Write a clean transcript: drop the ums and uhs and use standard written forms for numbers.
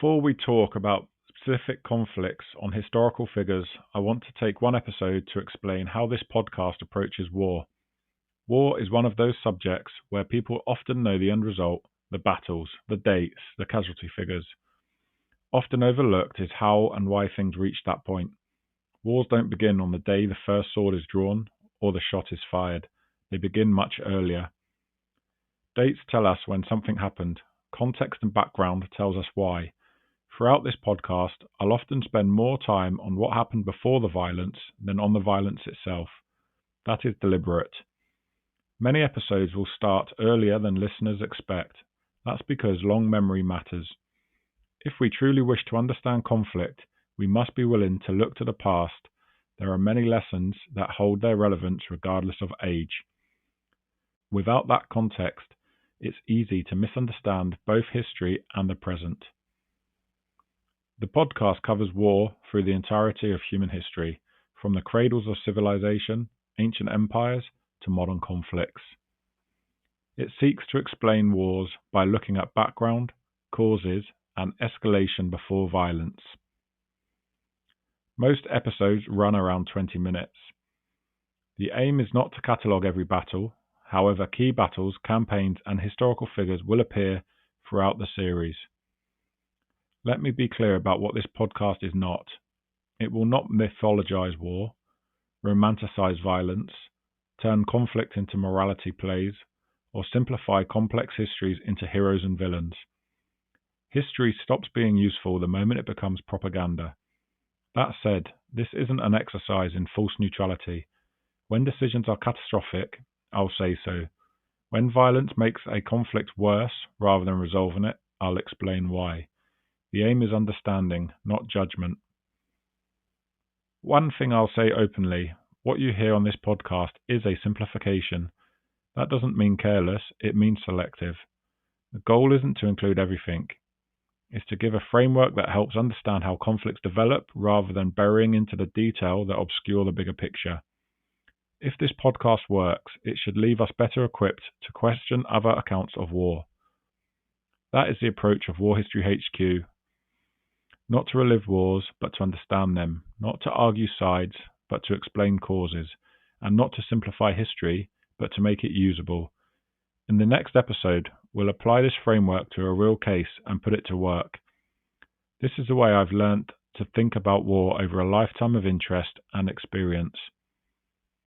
Before we talk about specific conflicts on historical figures, I want to take one episode to explain how this podcast approaches war. War is one of those subjects where people often know the end result, the battles, the dates, the casualty figures. Often overlooked is how and why things reach that point. Wars don't begin on the day the first sword is drawn or the shot is fired. They begin much earlier. Dates tell us when something happened. Context and background tells us why. Throughout this podcast, I'll often spend more time on what happened before the violence than on the violence itself. That is deliberate. Many episodes will start earlier than listeners expect. That's because long memory matters. If we truly wish to understand conflict, we must be willing to look to the past. There are many lessons that hold their relevance regardless of age. Without that context, it's easy to misunderstand both history and the present. The podcast covers war through the entirety of human history, from the cradles of civilization, ancient empires, to modern conflicts. It seeks to explain wars by looking at background, causes, and escalation before violence. Most episodes run around 20 minutes. The aim is not to catalogue every battle, however, key battles, campaigns, and historical figures will appear throughout the series. Let me be clear about what this podcast is not. It will not mythologize war, romanticize violence, turn conflict into morality plays, or simplify complex histories into heroes and villains. History stops being useful the moment it becomes propaganda. That said, this isn't an exercise in false neutrality. When decisions are catastrophic, I'll say so. When violence makes a conflict worse rather than resolving it, I'll explain why. The aim is understanding, not judgment. One thing I'll say openly, what you hear on this podcast is a simplification. That doesn't mean careless, it means selective. The goal isn't to include everything. It's to give a framework that helps understand how conflicts develop rather than burying into the detail that obscure the bigger picture. If this podcast works, it should leave us better equipped to question other accounts of war. That is the approach of War History HQ. Not to relive wars, but to understand them. Not to argue sides, but to explain causes. And not to simplify history, but to make it usable. In the next episode, we'll apply this framework to a real case and put it to work. This is the way I've learnt to think about war over a lifetime of interest and experience.